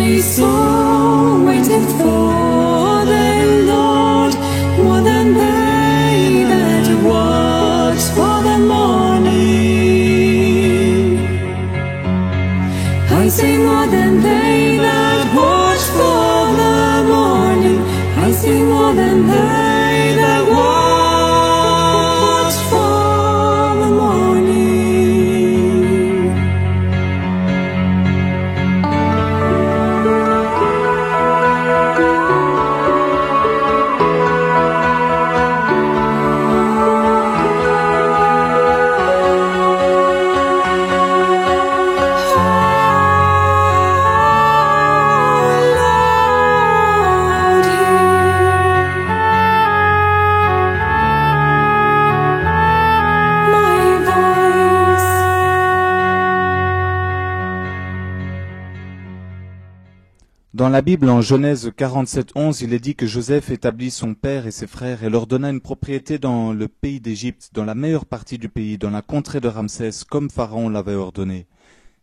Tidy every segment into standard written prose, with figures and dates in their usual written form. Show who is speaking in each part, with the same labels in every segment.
Speaker 1: My soul waiteth for the Lord, more than they that watch for the morning. I say more than they that watch for the morning. I say more than they that watch for the morning.
Speaker 2: Dans la Bible, en Genèse 47:11, il est dit que Joseph établit son père et ses frères et leur donna une propriété dans le pays d'Égypte, dans la meilleure partie du pays, dans la contrée de Ramsès, comme Pharaon l'avait ordonné.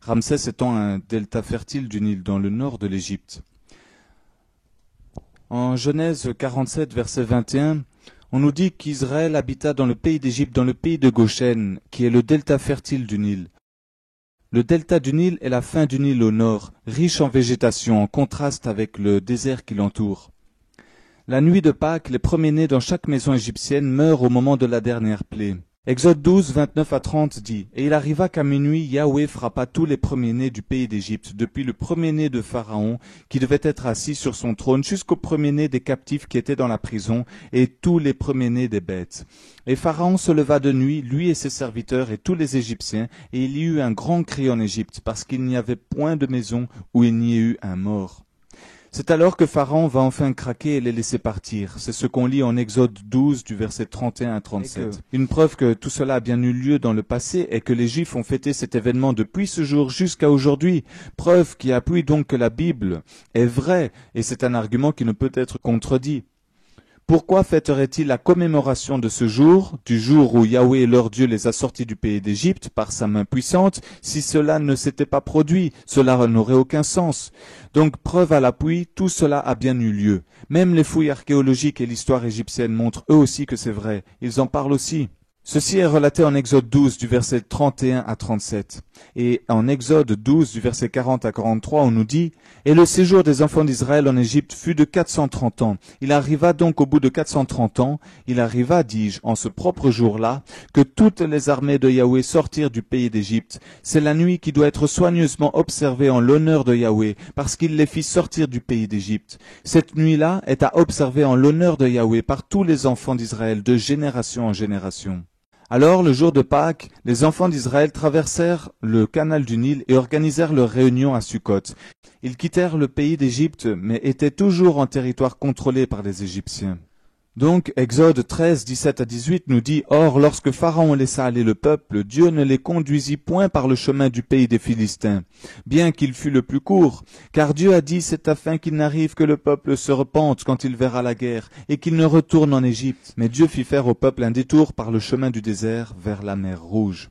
Speaker 2: Ramsès étant un delta fertile du Nil, dans le nord de l'Égypte. En Genèse 47, verset 21, on nous dit qu'Israël habita dans le pays d'Égypte, dans le pays de Goshen, qui est le delta fertile du Nil. Le delta du Nil est la fin du Nil au nord, riche en végétation, en contraste avec le désert qui l'entoure. La nuit de Pâques, les premiers-nés dans chaque maison égyptienne meurent au moment de la dernière plaie. Exode 12, 29 à 30 dit « Et il arriva qu'à minuit, Yahweh frappa tous les premiers-nés du pays d'Égypte, depuis le premier-né de Pharaon, qui devait être assis sur son trône, jusqu'au premier-né des captifs qui étaient dans la prison, et tous les premiers-nés des bêtes. Et Pharaon se leva de nuit, lui et ses serviteurs, et tous les Égyptiens, et il y eut un grand cri en Égypte, parce qu'il n'y avait point de maison où il n'y ait eu un mort. » C'est alors que Pharaon va enfin craquer et les laisser partir. C'est ce qu'on lit en Exode 12 du verset 31 à 37. Une preuve que tout cela a bien eu lieu dans le passé est que les Juifs ont fêté cet événement depuis ce jour jusqu'à aujourd'hui. Preuve qui appuie donc que la Bible est vraie et c'est un argument qui ne peut être contredit. Pourquoi fêterait-il la commémoration de ce jour, du jour où Yahweh leur Dieu les a sortis du pays d'Égypte par sa main puissante, si cela ne s'était pas produit? Cela n'aurait aucun sens. Donc, preuve à l'appui, tout cela a bien eu lieu. Même les fouilles archéologiques et l'histoire égyptienne montrent eux aussi que c'est vrai. Ils en parlent aussi. Ceci est relaté en Exode 12 du verset 31 à 37. Et en Exode 12 du verset 40 à 43, on nous dit « Et le séjour des enfants d'Israël en Égypte fut de 430 ans. Il arriva donc au bout de 430 ans, il arriva, dis-je, en ce propre jour-là, que toutes les armées de Yahweh sortirent du pays d'Égypte. C'est la nuit qui doit être soigneusement observée en l'honneur de Yahweh, parce qu'il les fit sortir du pays d'Égypte. Cette nuit-là est à observer en l'honneur de Yahweh par tous les enfants d'Israël, de génération en génération. » Alors, le jour de Pâques, les enfants d'Israël traversèrent le canal du Nil et organisèrent leur réunion à Sukkot. Ils quittèrent le pays d'Égypte, mais étaient toujours en territoire contrôlé par les Égyptiens. Donc, Exode 13, 17 à 18 nous dit « Or, lorsque Pharaon laissa aller le peuple, Dieu ne les conduisit point par le chemin du pays des Philistins, bien qu'il fût le plus court, car Dieu a dit, c'est afin qu'il n'arrive que le peuple se repente quand il verra la guerre, et qu'il ne retourne en Égypte. Mais Dieu fit faire au peuple un détour par le chemin du désert vers la mer Rouge. »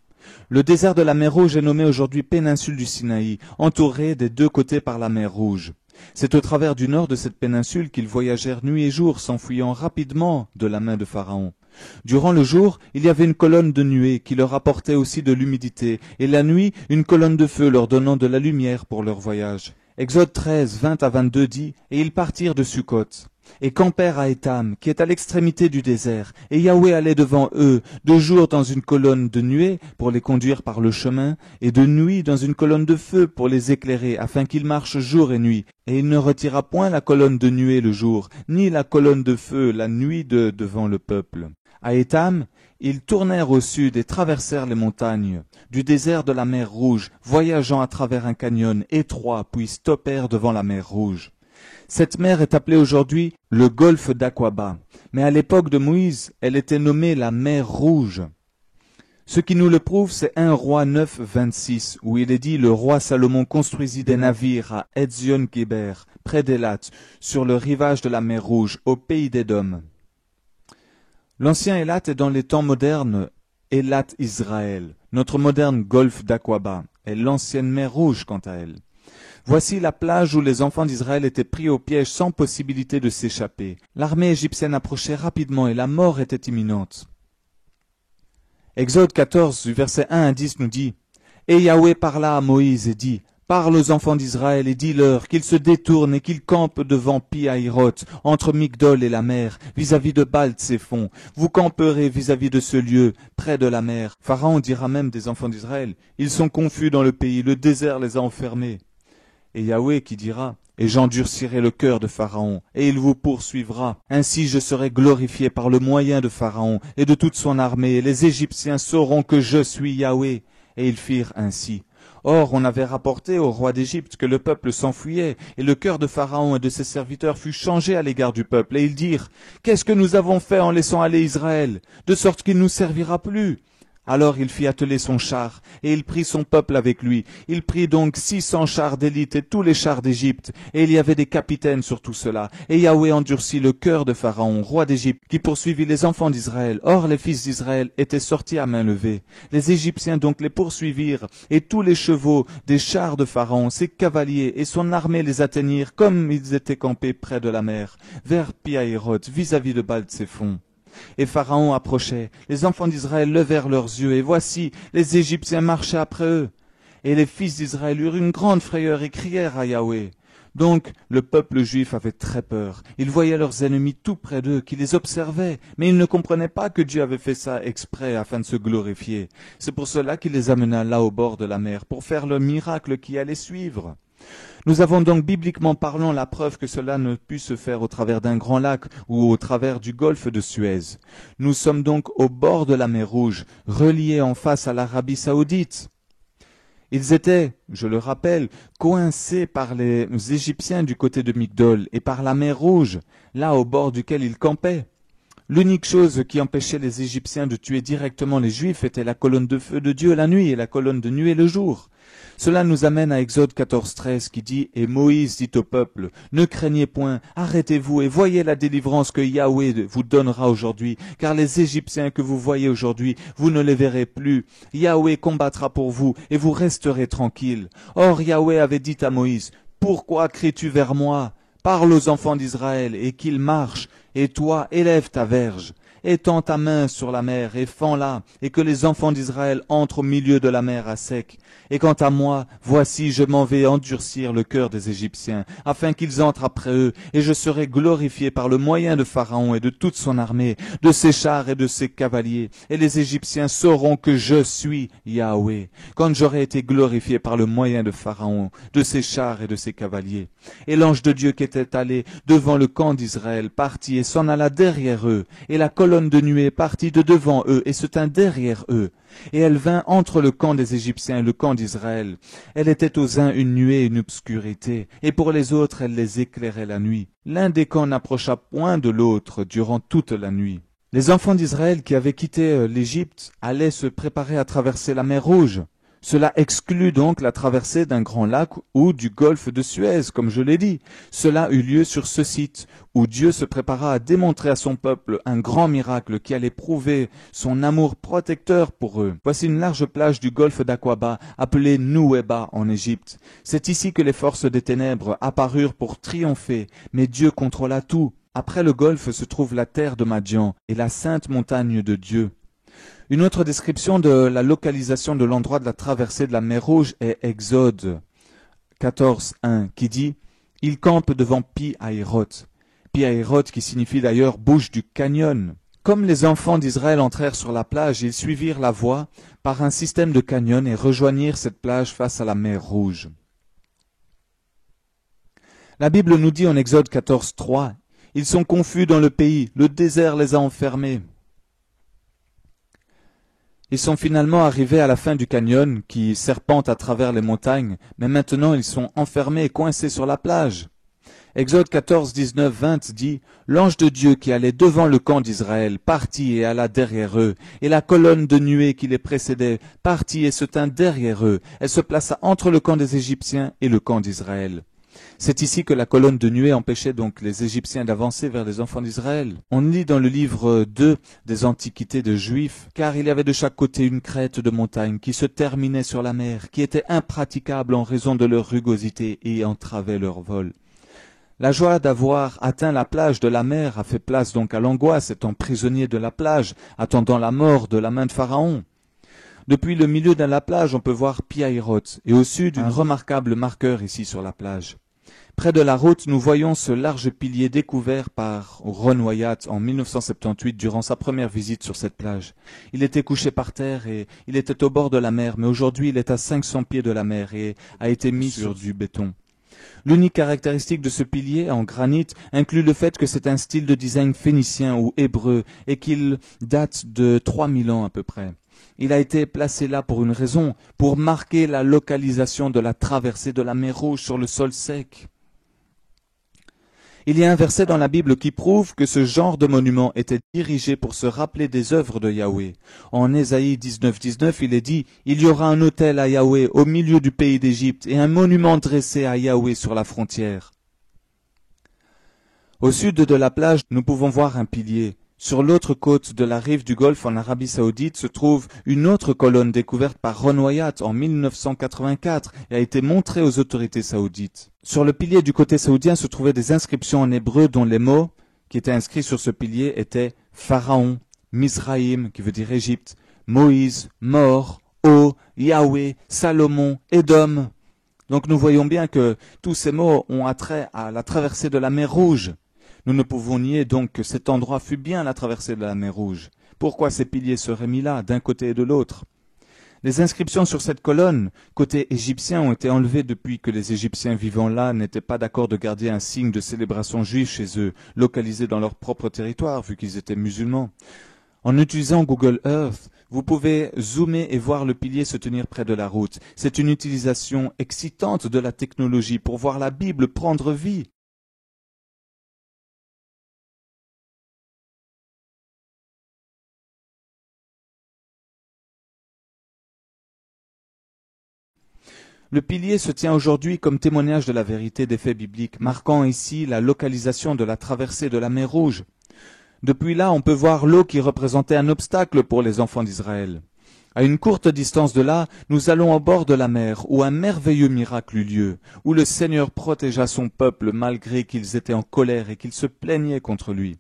Speaker 2: Le désert de la mer Rouge est nommé aujourd'hui péninsule du Sinaï, entouré des deux côtés par la mer Rouge. C'est au travers du nord de cette péninsule qu'ils voyagèrent nuit et jour, s'enfuyant rapidement de la main de Pharaon. Durant le jour, il y avait une colonne de nuée qui leur apportait aussi de l'humidité, et la nuit, une colonne de feu leur donnant de la lumière pour leur voyage. Exode 13, 20 à 22 dit « Et ils partirent de Sukkot, et campèrent à Étam, qui est à l'extrémité du désert. Et Yahweh allait devant eux, de jour dans une colonne de nuée, pour les conduire par le chemin, et de nuit dans une colonne de feu, pour les éclairer, afin qu'ils marchent jour et nuit. Et il ne retira point la colonne de nuée le jour, ni la colonne de feu la nuit devant le peuple. À Étam, ils tournèrent au sud et traversèrent les montagnes du désert de la mer Rouge, voyageant à travers un canyon étroit, puis stoppèrent devant la mer Rouge. Cette mer est appelée aujourd'hui le golfe d'Aqaba, mais à l'époque de Moïse, elle était nommée la mer Rouge. Ce qui nous le prouve, c'est 1 Roi 9, 26, où il est dit « Le roi Salomon construisit des navires à Etzion-Géber, près d'Élat, sur le rivage de la mer Rouge, au pays d'Édom. » L'ancien Élat est dans les temps modernes Élat Israël. Notre moderne golfe d'Aqaba est l'ancienne mer Rouge quant à elle. Voici la plage où les enfants d'Israël étaient pris au piège sans possibilité de s'échapper. L'armée égyptienne approchait rapidement et la mort était imminente. Exode 14, du verset 1 à 10 nous dit « Et Yahweh parla à Moïse et dit « Parle aux enfants d'Israël et dis-leur qu'ils se détournent et qu'ils campent devant Pi-Hahiroth, entre Migdol et la mer, vis-à-vis de Baal-Tséphon. Vous camperez vis-à-vis de ce lieu, près de la mer. » Pharaon dira même des enfants d'Israël « Ils sont confus dans le pays, le désert les a enfermés. » Et Yahweh qui dira « Et j'endurcirai le cœur de Pharaon, et il vous poursuivra. Ainsi je serai glorifié par le moyen de Pharaon et de toute son armée, et les Égyptiens sauront que je suis Yahweh. » Et ils firent ainsi. Or, on avait rapporté au roi d'Égypte que le peuple s'enfuyait, et le cœur de Pharaon et de ses serviteurs fut changé à l'égard du peuple, et ils dirent « Qu'est-ce que nous avons fait en laissant aller Israël, de sorte qu'il ne nous servira plus ?» Alors il fit atteler son char, et il prit son peuple avec lui. Il prit donc 600 chars d'élite et tous les chars d'Égypte, et il y avait des capitaines sur tout cela. Et Yahweh endurcit le cœur de Pharaon, roi d'Égypte, qui poursuivit les enfants d'Israël. Or les fils d'Israël étaient sortis à main levée. Les Égyptiens donc les poursuivirent, et tous les chevaux des chars de Pharaon, ses cavaliers et son armée les atteignirent, comme ils étaient campés près de la mer, vers Pi-Hahiroth, vis-à-vis de Baal-Tséphon. Et Pharaon approchait, les enfants d'Israël levèrent leurs yeux, et voici, les Égyptiens marchaient après eux. Et les fils d'Israël eurent une grande frayeur et crièrent à Yahweh. Donc le peuple juif avait très peur. Ils voyaient leurs ennemis tout près d'eux, qui les observaient, mais ils ne comprenaient pas que Dieu avait fait ça exprès afin de se glorifier. C'est pour cela qu'il les amena là au bord de la mer, pour faire le miracle qui allait suivre. Nous avons donc bibliquement parlant la preuve que cela ne put se faire au travers d'un grand lac ou au travers du golfe de Suez. Nous sommes donc au bord de la mer Rouge, reliés en face à l'Arabie Saoudite. Ils étaient, je le rappelle, coincés par les Égyptiens du côté de Migdol et par la mer Rouge, là au bord duquel ils campaient. L'unique chose qui empêchait les Égyptiens de tuer directement les Juifs était la colonne de feu de Dieu la nuit et la colonne de nuée le jour. Cela nous amène à Exode 14:13 qui dit « Et Moïse dit au peuple, ne craignez point, arrêtez-vous et voyez la délivrance que Yahweh vous donnera aujourd'hui, car les Égyptiens que vous voyez aujourd'hui, vous ne les verrez plus. Yahweh combattra pour vous et vous resterez tranquilles. » Or Yahweh avait dit à Moïse « Pourquoi cries-tu vers moi ? Parle aux enfants d'Israël et qu'ils marchent, et toi élève ta verge. Étends ta main sur la mer et fends-la, et que les enfants d'Israël entrent au milieu de la mer à sec. Et quant à moi, voici, je m'en vais endurcir le cœur des Égyptiens, afin qu'ils entrent après eux, et je serai glorifié par le moyen de Pharaon et de toute son armée, de ses chars et de ses cavaliers. Et les Égyptiens sauront que je suis Yahweh, quand j'aurai été glorifié par le moyen de Pharaon, de ses chars et de ses cavaliers. Et l'ange de Dieu qui était allé devant le camp d'Israël partit et s'en alla derrière eux, et la colonne de nuée partit de devant eux et se tint derrière eux. Et elle vint entre le camp des Égyptiens et le camp d'Israël. Elle était aux uns une nuée et une obscurité, et pour les autres elle les éclairait la nuit. L'un des camps n'approcha point de l'autre durant toute la nuit. Les enfants d'Israël qui avaient quitté l'Égypte allaient se préparer à traverser la mer Rouge. Cela exclut donc la traversée d'un grand lac ou du golfe de Suez, comme je l'ai dit. Cela eut lieu sur ce site, où Dieu se prépara à démontrer à son peuple un grand miracle qui allait prouver son amour protecteur pour eux. Voici une large plage du golfe d'Aqaba, appelée Nouéba en Égypte. C'est ici que les forces des ténèbres apparurent pour triompher, mais Dieu contrôla tout. Après le golfe se trouve la terre de Madian et la sainte montagne de Dieu. Une autre description de la localisation de l'endroit de la traversée de la mer Rouge est Exode 14:1 qui dit « Il campe devant Pi-Hahiroth ». Pi-Hahiroth qui signifie d'ailleurs « bouche du canyon ». Comme les enfants d'Israël entrèrent sur la plage, ils suivirent la voie par un système de canyon et rejoignirent cette plage face à la mer Rouge. La Bible nous dit en Exode 14:3 « Ils sont confus dans le pays, le désert les a enfermés ». Ils sont finalement arrivés à la fin du canyon qui serpente à travers les montagnes, mais maintenant ils sont enfermés et coincés sur la plage. Exode 14, 19, 20 dit « L'ange de Dieu qui allait devant le camp d'Israël partit et alla derrière eux, et la colonne de nuée qui les précédait partit et se tint derrière eux. Elle se plaça entre le camp des Égyptiens et le camp d'Israël. » C'est ici que la colonne de nuée empêchait donc les Égyptiens d'avancer vers les enfants d'Israël. On lit dans le livre 2 des Antiquités de Juifs, car il y avait de chaque côté une crête de montagne qui se terminait sur la mer, qui était impraticable en raison de leur rugosité et entravait leur vol. La joie d'avoir atteint la plage de la mer a fait place donc à l'angoisse, étant prisonnier de la plage, attendant la mort de la main de Pharaon. Depuis le milieu de la plage, on peut voir Pi-Hahiroth, et au sud, un remarquable marqueur ici sur la plage. Près de la route, nous voyons ce large pilier découvert par Ron Wyatt en 1978 durant sa première visite sur cette plage. Il était couché par terre et il était au bord de la mer, mais aujourd'hui il est à 500 pieds de la mer et a été mis sur du béton. L'unique caractéristique de ce pilier en granit inclut le fait que c'est un style de design phénicien ou hébreu et qu'il date de 3000 ans à peu près. Il a été placé là pour une raison, pour marquer la localisation de la traversée de la mer Rouge sur le sol sec. Il y a un verset dans la Bible qui prouve que ce genre de monument était dirigé pour se rappeler des œuvres de Yahweh. En Ésaïe 19, il est dit « Il y aura un autel à Yahweh au milieu du pays d'Égypte et un monument dressé à Yahweh sur la frontière. » Au sud de la plage, nous pouvons voir un pilier. Sur l'autre côte de la rive du Golfe en Arabie Saoudite se trouve une autre colonne découverte par Ron Wyatt en 1984 et a été montrée aux autorités saoudites. Sur le pilier du côté saoudien se trouvaient des inscriptions en hébreu dont les mots qui étaient inscrits sur ce pilier étaient Pharaon, Mizraïm qui veut dire Égypte, Moïse, mort, O, Yahweh, Salomon, Édom. Donc nous voyons bien que tous ces mots ont attrait à la traversée de la mer Rouge. Nous ne pouvons nier donc que cet endroit fut bien la traversée de la mer Rouge. Pourquoi ces piliers seraient mis là, d'un côté et de l'autre? Les inscriptions sur cette colonne, côté égyptien, ont été enlevées depuis que les Égyptiens vivant là n'étaient pas d'accord de garder un signe de célébration juive chez eux, localisé dans leur propre territoire, vu qu'ils étaient musulmans. En utilisant Google Earth, vous pouvez zoomer et voir le pilier se tenir près de la route. C'est une utilisation excitante de la technologie pour voir la Bible prendre vie. Le pilier se tient aujourd'hui comme témoignage de la vérité des faits bibliques, marquant ici la localisation de la traversée de la mer Rouge. Depuis là, on peut voir l'eau qui représentait un obstacle pour les enfants d'Israël. À une courte distance de là, nous allons au bord de la mer, où un merveilleux miracle eut lieu, où le Seigneur protégea son peuple malgré qu'ils étaient en colère et qu'ils se plaignaient contre lui.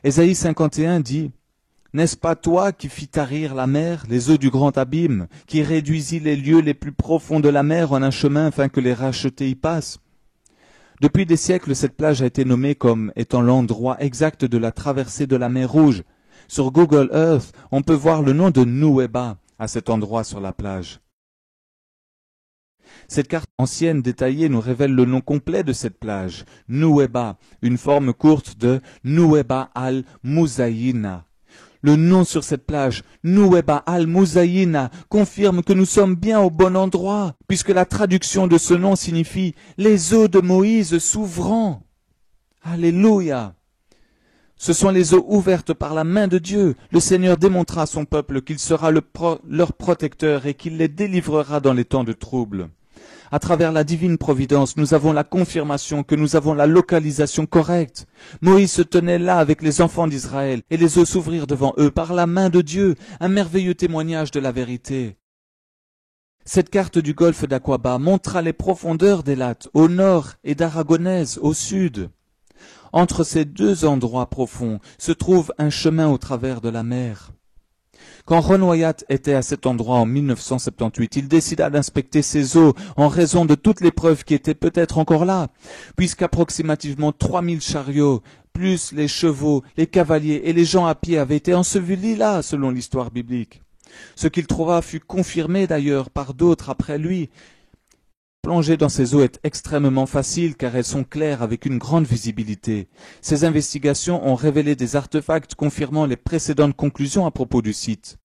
Speaker 2: Ésaïe 51 dit « N'est-ce pas toi qui fis tarir la mer, les eaux du grand abîme, qui réduisit les lieux les plus profonds de la mer en un chemin afin que les rachetés y passent ?» Depuis des siècles, cette plage a été nommée comme étant l'endroit exact de la traversée de la mer Rouge. Sur Google Earth, on peut voir le nom de Nuweiba à cet endroit sur la plage. Cette carte ancienne détaillée nous révèle le nom complet de cette plage, Nuweiba, une forme courte de Nuweiba al-Muzayina. Le nom sur cette plage, Nuweiba al-Muzayina, confirme que nous sommes bien au bon endroit, puisque la traduction de ce nom signifie « les eaux de Moïse s'ouvrant ». Alléluia! Ce sont les eaux ouvertes par la main de Dieu. Le Seigneur démontra à son peuple qu'il sera leur protecteur et qu'il les délivrera dans les temps de trouble. À travers la divine providence, nous avons la confirmation que nous avons la localisation correcte. Moïse se tenait là avec les enfants d'Israël et les eaux s'ouvrirent devant eux par la main de Dieu, un merveilleux témoignage de la vérité. Cette carte du golfe d'Aqaba montra les profondeurs d'Élat au nord et d'Aragonèse au sud. Entre ces deux endroits profonds se trouve un chemin au travers de la mer. Quand Ron Wyatt était à cet endroit en 1978, il décida d'inspecter ces eaux en raison de toutes les preuves qui étaient peut-être encore là, puisqu'approximativement 3000 chariots, plus les chevaux, les cavaliers et les gens à pied avaient été ensevelis là, selon l'histoire biblique. Ce qu'il trouva fut confirmé d'ailleurs par d'autres après lui. Plonger dans ces eaux est extrêmement facile car elles sont claires avec une grande visibilité. Ces investigations ont révélé des artefacts confirmant les précédentes conclusions à propos du site.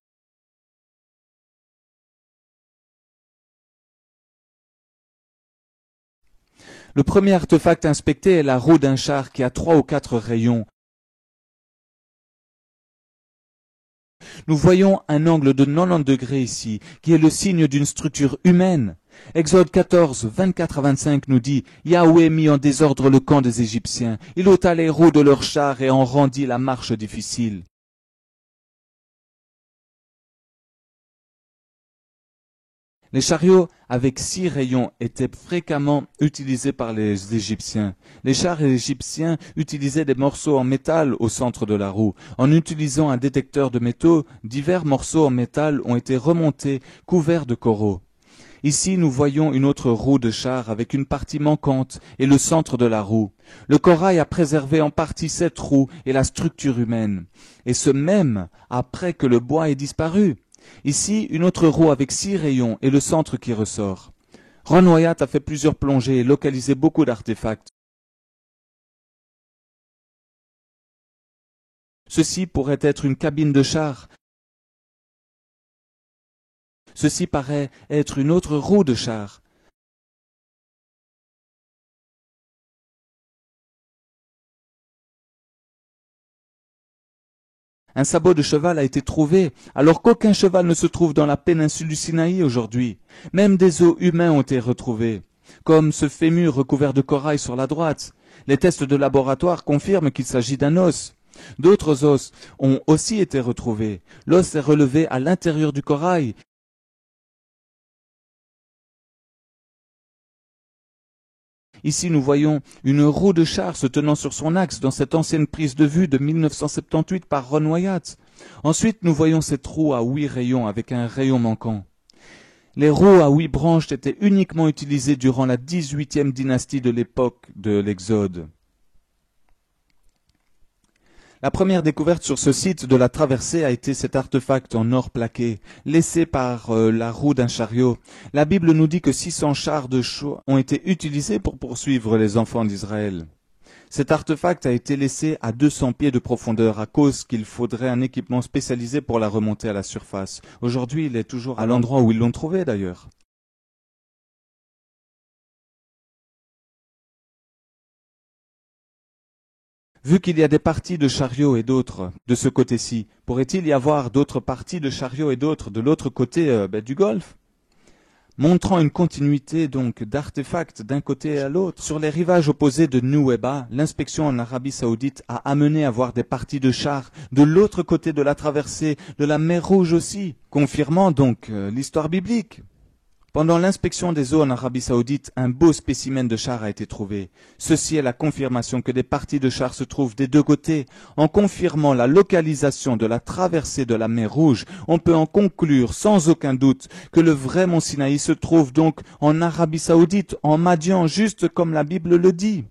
Speaker 2: Le premier artefact inspecté est la roue d'un char qui a 3 ou 4 rayons. Nous voyons un angle de 90 degrés ici, qui est le signe d'une structure humaine. Exode 14, 24 à 25 nous dit « Yahweh mit en désordre le camp des Égyptiens. Il ôta les roues de leurs chars et en rendit la marche difficile. » Les chariots avec 6 rayons étaient fréquemment utilisés par les Égyptiens. Les chars égyptiens utilisaient des morceaux en métal au centre de la roue. En utilisant un détecteur de métaux, divers morceaux en métal ont été remontés, couverts de coraux. Ici, nous voyons une autre roue de char avec une partie manquante et le centre de la roue. Le corail a préservé en partie cette roue et la structure humaine. Et ce même après que le bois ait disparu. Ici, une autre roue avec 6 rayons et le centre qui ressort. Ron Wyatt a fait plusieurs plongées et localisé beaucoup d'artefacts. Ceci pourrait être une cabine de char. Ceci paraît être une autre roue de char. Un sabot de cheval a été trouvé, alors qu'aucun cheval ne se trouve dans la péninsule du Sinaï aujourd'hui. Même des os humains ont été retrouvés, comme ce fémur recouvert de corail sur la droite. Les tests de laboratoire confirment qu'il s'agit d'un os. D'autres os ont aussi été retrouvés. L'os est relevé à l'intérieur du corail. Ici, nous voyons une roue de char se tenant sur son axe dans cette ancienne prise de vue de 1978 par Ron Wyatt. Ensuite, nous voyons cette roue à 8 rayons avec un rayon manquant. Les roues à 8 branches étaient uniquement utilisées durant la 18e dynastie de l'époque de l'Exode. La première découverte sur ce site de la traversée a été cet artefact en or plaqué, laissé par la roue d'un chariot. La Bible nous dit que 600 chars de chaux ont été utilisés pour poursuivre les enfants d'Israël. Cet artefact a été laissé à 200 pieds de profondeur à cause qu'il faudrait un équipement spécialisé pour la remonter à la surface. Aujourd'hui, il est toujours à l'endroit où ils l'ont trouvé d'ailleurs. Vu qu'il y a des parties de chariots et d'autres de ce côté-ci, pourrait-il y avoir d'autres parties de chariots et d'autres de l'autre côté du golfe? Montrant une continuité donc d'artefacts d'un côté à l'autre. Sur les rivages opposés de Nuweiba, l'inspection en Arabie Saoudite a amené à voir des parties de chars de l'autre côté de la traversée de la mer Rouge aussi, confirmant donc l'histoire biblique. Pendant l'inspection des eaux en Arabie Saoudite, un beau spécimen de char a été trouvé. Ceci est la confirmation que des parties de chars se trouvent des deux côtés. En confirmant la localisation de la traversée de la mer Rouge, on peut en conclure sans aucun doute que le vrai mont Sinaï se trouve donc en Arabie Saoudite, en Madian, juste comme la Bible le dit.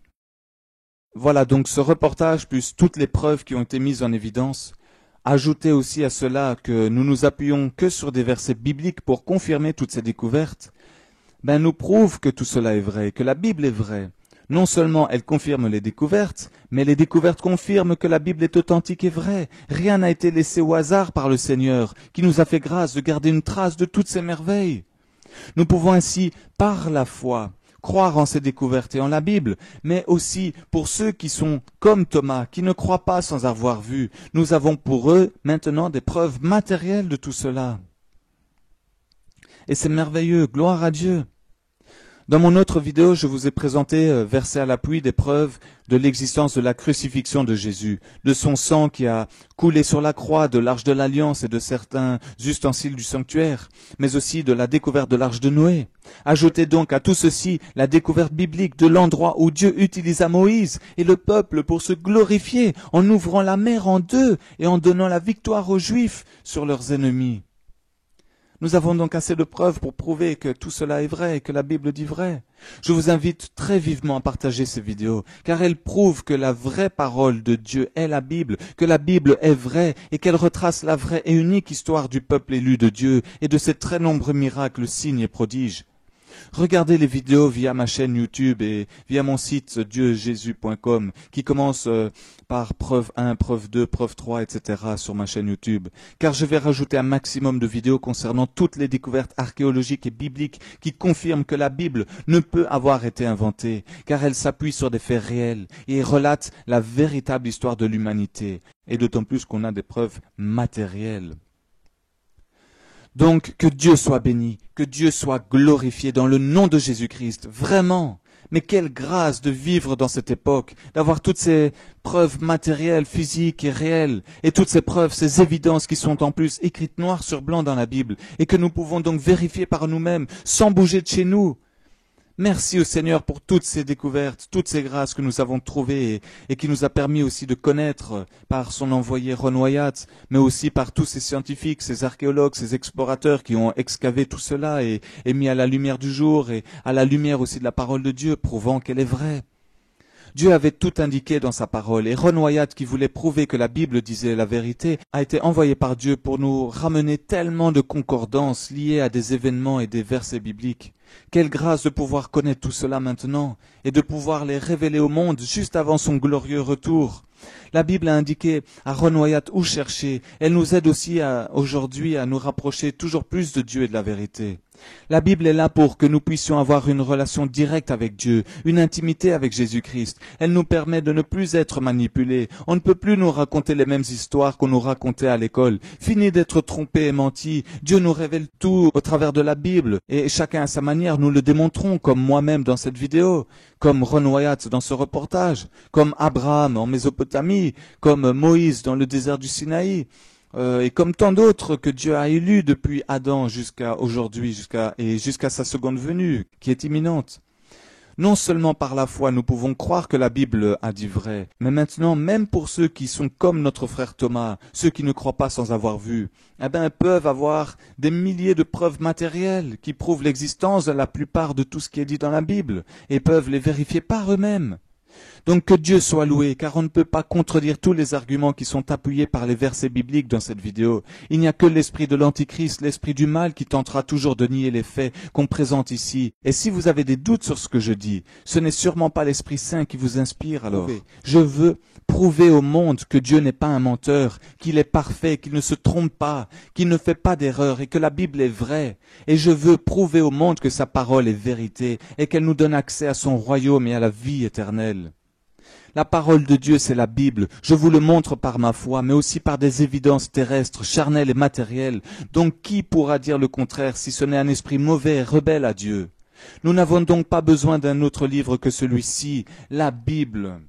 Speaker 2: Voilà donc ce reportage plus toutes les preuves qui ont été mises en évidence. Ajoutez aussi à cela que nous nous appuyons que sur des versets bibliques pour confirmer toutes ces découvertes, nous prouve que tout cela est vrai, que la Bible est vraie. Non seulement elle confirme les découvertes, mais les découvertes confirment que la Bible est authentique et vraie. Rien n'a été laissé au hasard par le Seigneur, qui nous a fait grâce de garder une trace de toutes ces merveilles. Nous pouvons ainsi, par la foi, croire en ces découvertes et en la Bible, mais aussi pour ceux qui sont comme Thomas, qui ne croient pas sans avoir vu. Nous avons pour eux maintenant des preuves matérielles de tout cela. Et c'est merveilleux, gloire à Dieu. Dans mon autre vidéo, je vous ai présenté, versé à l'appui, des preuves de l'existence de la crucifixion de Jésus, de son sang qui a coulé sur la croix, de l'arche de l'Alliance et de certains ustensiles du sanctuaire, mais aussi de la découverte de l'arche de Noé. Ajoutez donc à tout ceci la découverte biblique de l'endroit où Dieu utilisa Moïse et le peuple pour se glorifier en ouvrant la mer en deux et en donnant la victoire aux Juifs sur leurs ennemis. Nous avons donc assez de preuves pour prouver que tout cela est vrai et que la Bible dit vrai. Je vous invite très vivement à partager ces vidéos, car elles prouvent que la vraie parole de Dieu est la Bible, que la Bible est vraie et qu'elle retrace la vraie et unique histoire du peuple élu de Dieu et de ses très nombreux miracles, signes et prodiges. Regardez les vidéos via ma chaîne YouTube et via mon site dieujesus.com qui commence par preuve 1, preuve 2, preuve 3, etc. sur ma chaîne YouTube. Car je vais rajouter un maximum de vidéos concernant toutes les découvertes archéologiques et bibliques qui confirment que la Bible ne peut avoir été inventée, car elle s'appuie sur des faits réels et relate la véritable histoire de l'humanité. Et d'autant plus qu'on a des preuves matérielles. Donc, que Dieu soit béni, que Dieu soit glorifié dans le nom de Jésus-Christ, vraiment. Mais quelle grâce de vivre dans cette époque, d'avoir toutes ces preuves matérielles, physiques et réelles, et toutes ces preuves, ces évidences qui sont en plus écrites noir sur blanc dans la Bible, et que nous pouvons donc vérifier par nous-mêmes, sans bouger de chez nous. Merci au Seigneur pour toutes ces découvertes, toutes ces grâces que nous avons trouvées et qui nous a permis aussi de connaître par son envoyé Ron Wyatt, mais aussi par tous ces scientifiques, ces archéologues, ces explorateurs qui ont excavé tout cela et mis à la lumière du jour et à la lumière aussi de la parole de Dieu, prouvant qu'elle est vraie. Dieu avait tout indiqué dans sa parole et Ron Wyatt, qui voulait prouver que la Bible disait la vérité, a été envoyé par Dieu pour nous ramener tellement de concordances liées à des événements et des versets bibliques. Quelle grâce de pouvoir connaître tout cela maintenant et de pouvoir les révéler au monde juste avant son glorieux retour. La Bible a indiqué à Ron Wyatt où chercher. Elle nous aide aussi aujourd'hui à nous rapprocher toujours plus de Dieu et de la vérité. La Bible est là pour que nous puissions avoir une relation directe avec Dieu, une intimité avec Jésus-Christ. Elle nous permet de ne plus être manipulés. On ne peut plus nous raconter les mêmes histoires qu'on nous racontait à l'école. Fini d'être trompés et mentis. Dieu nous révèle tout au travers de la Bible. Et chacun à sa manière, nous le démontrons, comme moi-même dans cette vidéo, comme Ron Wyatt dans ce reportage, comme Abraham en Mésopotamie, comme Moïse dans le désert du Sinaï. Et comme tant d'autres que Dieu a élus depuis Adam jusqu'à aujourd'hui, jusqu'à sa seconde venue, qui est imminente. Non seulement par la foi nous pouvons croire que la Bible a dit vrai, mais maintenant même pour ceux qui sont comme notre frère Thomas, ceux qui ne croient pas sans avoir vu, peuvent avoir des milliers de preuves matérielles qui prouvent l'existence de la plupart de tout ce qui est dit dans la Bible, et peuvent les vérifier par eux-mêmes. Donc que Dieu soit loué, car on ne peut pas contredire tous les arguments qui sont appuyés par les versets bibliques dans cette vidéo. Il n'y a que l'esprit de l'Antichrist, l'esprit du mal qui tentera toujours de nier les faits qu'on présente ici. Et si vous avez des doutes sur ce que je dis, ce n'est sûrement pas l'Esprit Saint qui vous inspire alors. Je veux prouver au monde que Dieu n'est pas un menteur, qu'il est parfait, qu'il ne se trompe pas, qu'il ne fait pas d'erreur et que la Bible est vraie. Et je veux prouver au monde que sa parole est vérité et qu'elle nous donne accès à son royaume et à la vie éternelle. La parole de Dieu, c'est la Bible. Je vous le montre par ma foi, mais aussi par des évidences terrestres, charnelles et matérielles. Donc qui pourra dire le contraire si ce n'est un esprit mauvais et rebelle à Dieu? Nous n'avons donc pas besoin d'un autre livre que celui-ci, la Bible.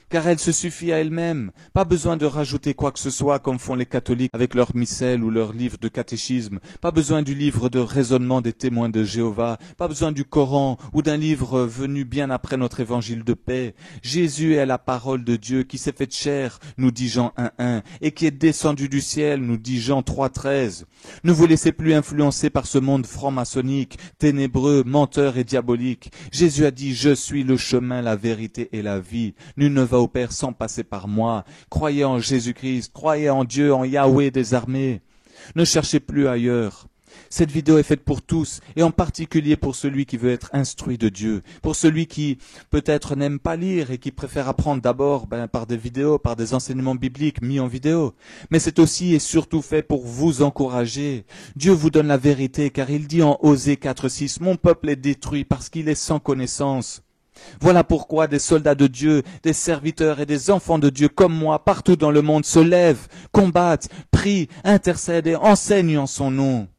Speaker 2: Car elle se suffit à elle-même. Pas besoin de rajouter quoi que ce soit comme font les catholiques avec leur missel ou leur livre de catéchisme. Pas besoin du livre de raisonnement des témoins de Jéhovah. Pas besoin du Coran ou d'un livre venu bien après notre évangile de paix. Jésus est la parole de Dieu qui s'est faite chair, nous dit Jean 1.1, et qui est descendu du ciel, nous dit Jean 3.13. Ne vous laissez plus influencer par ce monde franc-maçonnique, ténébreux, menteur et diabolique. Jésus a dit, je suis le chemin, la vérité et la vie. Nul ne va au Père sans passer par moi. Croyez en Jésus-Christ, croyez en Dieu, en Yahweh des armées. Ne cherchez plus ailleurs. Cette vidéo est faite pour tous, et en particulier pour celui qui veut être instruit de Dieu, pour celui qui peut-être n'aime pas lire et qui préfère apprendre d'abord par des vidéos, par des enseignements bibliques mis en vidéo. Mais c'est aussi et surtout fait pour vous encourager. Dieu vous donne la vérité, car il dit en Osée 4.6, « Mon peuple est détruit parce qu'il est sans connaissance. » Voilà pourquoi des soldats de Dieu, des serviteurs et des enfants de Dieu comme moi, partout dans le monde, se lèvent, combattent, prient, intercèdent et enseignent en son nom.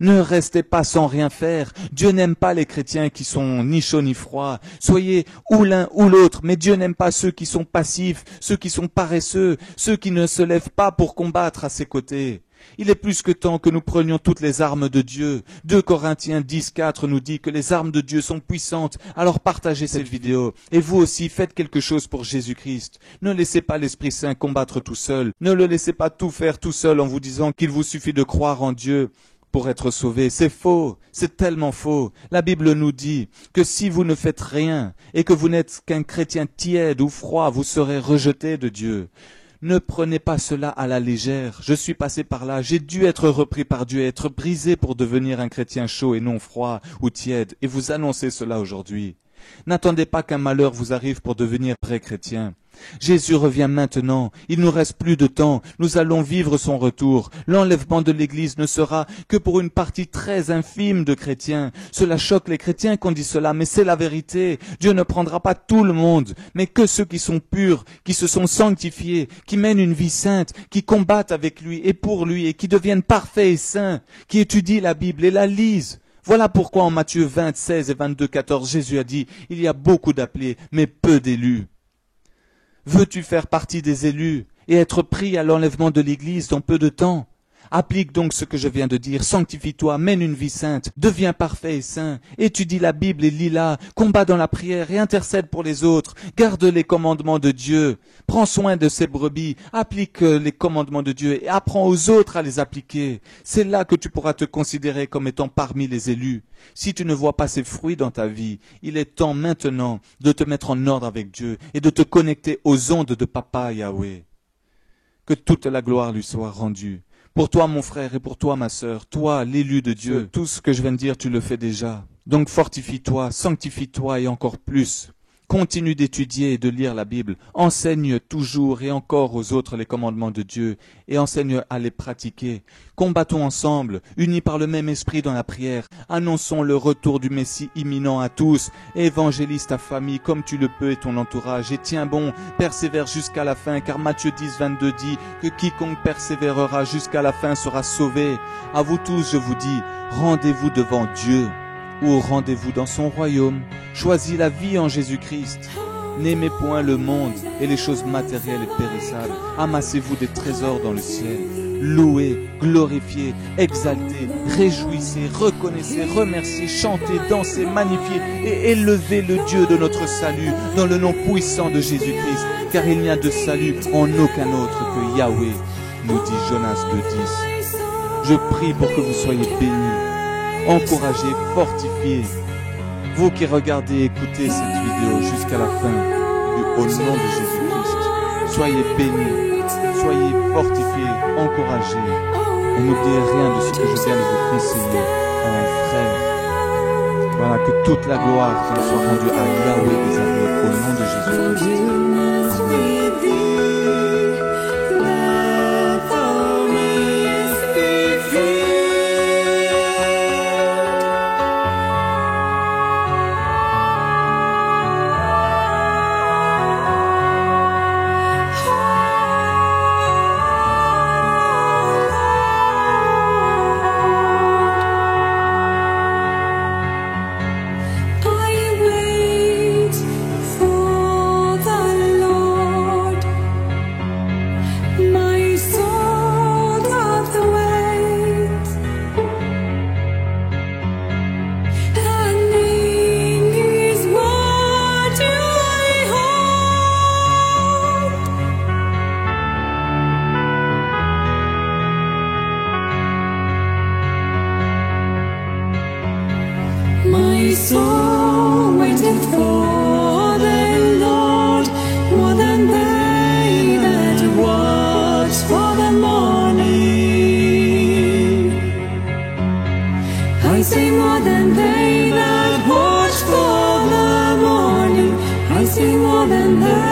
Speaker 2: Ne restez pas sans rien faire. Dieu n'aime pas les chrétiens qui sont ni chauds ni froids. Soyez ou l'un ou l'autre, mais Dieu n'aime pas ceux qui sont passifs, ceux qui sont paresseux, ceux qui ne se lèvent pas pour combattre à ses côtés. Il est plus que temps que nous prenions toutes les armes de Dieu. 2 Corinthiens 10.4 nous dit que les armes de Dieu sont puissantes. Alors partagez cette vidéo. Et vous aussi, faites quelque chose pour Jésus-Christ. Ne laissez pas l'Esprit Saint combattre tout seul. Ne le laissez pas tout faire tout seul en vous disant qu'il vous suffit de croire en Dieu pour être sauvé. C'est faux. C'est tellement faux. La Bible nous dit que si vous ne faites rien et que vous n'êtes qu'un chrétien tiède ou froid, vous serez rejeté de Dieu. Ne prenez pas cela à la légère. Je suis passé par là. J'ai dû être repris par Dieu, être brisé pour devenir un chrétien chaud et non froid ou tiède. Et vous annoncez cela aujourd'hui. N'attendez pas qu'un malheur vous arrive pour devenir vrai chrétien. Jésus revient maintenant. Il nous reste plus de temps. Nous allons vivre son retour. L'enlèvement de l'Église ne sera que pour une partie très infime de chrétiens. Cela choque les chrétiens qu'on dit cela, mais c'est la vérité. Dieu ne prendra pas tout le monde, mais que ceux qui sont purs, qui se sont sanctifiés, qui mènent une vie sainte, qui combattent avec lui et pour lui et qui deviennent parfaits et saints, qui étudient la Bible et la lisent. Voilà pourquoi en Matthieu 20, 16 et 22, 14, Jésus a dit « Il y a beaucoup d'appelés, mais peu d'élus ». Veux-tu faire partie des élus et être pris à l'enlèvement de l'Église dans peu de temps? Applique donc ce que je viens de dire, sanctifie-toi, mène une vie sainte, deviens parfait et saint, étudie la Bible et lis-la, combat dans la prière et intercède pour les autres, garde les commandements de Dieu, prends soin de ses brebis, applique les commandements de Dieu et apprends aux autres à les appliquer. C'est là que tu pourras te considérer comme étant parmi les élus. Si tu ne vois pas ces fruits dans ta vie, il est temps maintenant de te mettre en ordre avec Dieu et de te connecter aux ondes de Papa Yahweh. Que toute la gloire lui soit rendue. Pour toi, mon frère, et pour toi, ma sœur, toi, l'élu de Dieu, tout ce que je viens de dire, tu le fais déjà. Donc fortifie-toi, sanctifie-toi et encore plus. Continue d'étudier et de lire la Bible. Enseigne toujours et encore aux autres les commandements de Dieu et enseigne à les pratiquer. Combattons ensemble, unis par le même esprit dans la prière. Annonçons le retour du Messie imminent à tous. Évangélise ta famille comme tu le peux et ton entourage. Et tiens bon, persévère jusqu'à la fin, car Matthieu 10, 22 dit que quiconque persévérera jusqu'à la fin sera sauvé. À vous tous, je vous dis, rendez-vous devant Dieu. Ou rendez-vous dans son royaume. Choisis la vie en Jésus-Christ. N'aimez point le monde et les choses matérielles et périssables. Amassez-vous des trésors dans le ciel. Louez, glorifiez, exaltez, réjouissez, reconnaissez, remerciez, chantez, dansez, magnifiez et élevez le Dieu de notre salut dans le nom puissant de Jésus-Christ. Car il n'y a de salut en aucun autre que Yahweh, nous dit Jonas 2,10. Je prie pour que vous soyez bénis. Encouragez, fortifiez. Vous qui regardez et écoutez cette vidéo jusqu'à la fin, au nom de Jésus-Christ, soyez bénis, soyez fortifiés, encouragés. Et n'oubliez rien de ce que je viens de vous conseiller, mon frère. Voilà, que toute la gloire soit rendue à Yahweh des armées, au nom de Jésus-Christ.
Speaker 1: My soul waited for the Lord more than they that watch for the morning. I say more than they that watch for the morning. I say more than they